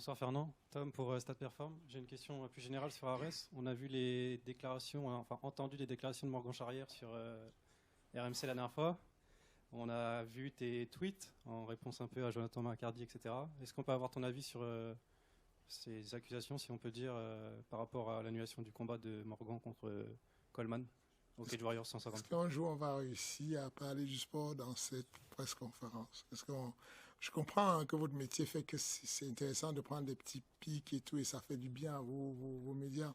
Bonsoir Fernand. Tom pour StatPerform. J'ai une question plus générale sur Ares. On a vu les déclarations, enfin entendu les déclarations de Morgan Charrière sur RMC la dernière fois. On a vu tes tweets en réponse un peu à Jonathan McCarthy, etc. Est-ce qu'on peut avoir ton avis sur ces accusations, si on peut dire, par rapport à l'annulation du combat de Morgan contre Coleman au Cage Warriors Est-ce 150? qu'un jour on va réussir à parler du sport dans cette presse conférence? Je comprends que votre métier fait que c'est intéressant de prendre des petits pics et tout, et ça fait du bien à vos médias.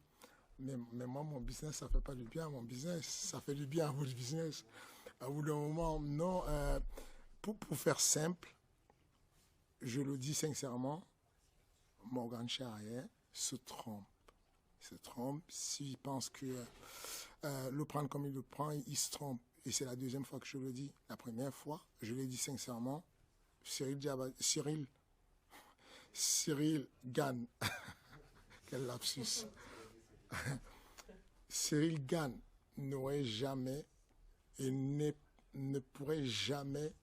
Mais moi, mon business, ça fait pas du bien à mon business. Ça fait du bien à votre business. À bout d'un moment, non. Pour faire simple, je le dis sincèrement, Morgan Charrière se trompe. Il se trompe. S'il pense que le prendre comme il le prend, il se trompe. Et c'est la deuxième fois que je le dis. La première fois, je l'ai dit sincèrement, Cyril Gann. Quel lapsus. Cyril Gann n'aurait jamais et ne pourrait jamais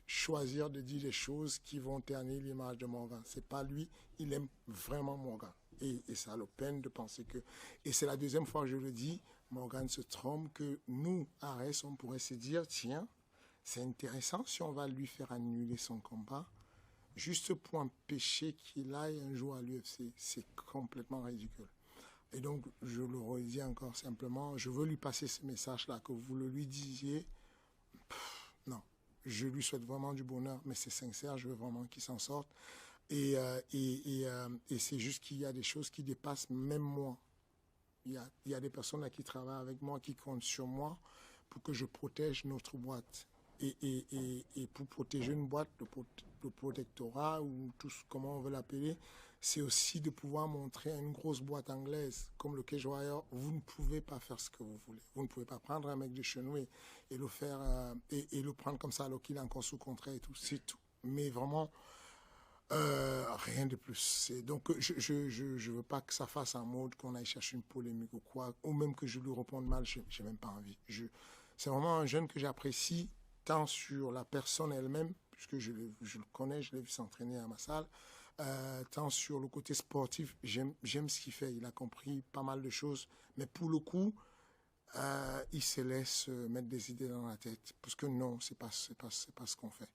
choisir de dire des choses qui vont ternir l'image de Morgan. C'est pas lui, il aime vraiment Morgan. Et ça a la peine de penser que... Et c'est la deuxième fois que je le dis, Morgan se trompe, que nous, Ares, on pourrait se dire, tiens, c'est intéressant si on va lui faire annuler son combat, juste pour empêcher qu'il aille un jour à l'UFC. C'est complètement ridicule. Et donc, je le redis encore simplement, je veux lui passer ce message-là, que vous le lui disiez. Non, je lui souhaite vraiment du bonheur, mais c'est sincère, je veux vraiment qu'il s'en sorte. Et c'est juste qu'il y a des choses qui dépassent même moi. Il y a des personnes là qui travaillent avec moi, qui comptent sur moi pour que je protège notre boîte. Et pour protéger une boîte, le protectorat, ou tout comment on veut l'appeler, c'est aussi de pouvoir montrer à une grosse boîte anglaise comme le Cage Warrior, vous ne pouvez pas faire ce que vous voulez. Vous ne pouvez pas prendre un mec de chez nous et le faire et le prendre comme ça alors qu'il est encore sous contrat et tout. C'est tout. Mais vraiment, rien de plus. Donc, je veux pas que ça fasse en mode qu'on aille chercher une polémique ou quoi, ou même que je lui réponde mal. J'ai même pas envie. C'est vraiment un jeune que j'apprécie, tant sur la personne elle-même, puisque je le connais, je l'ai vu s'entraîner à ma salle, tant sur le côté sportif, j'aime ce qu'il fait. Il a compris pas mal de choses, mais pour le coup, il se laisse mettre des idées dans la tête, parce que non, c'est pas ce qu'on fait.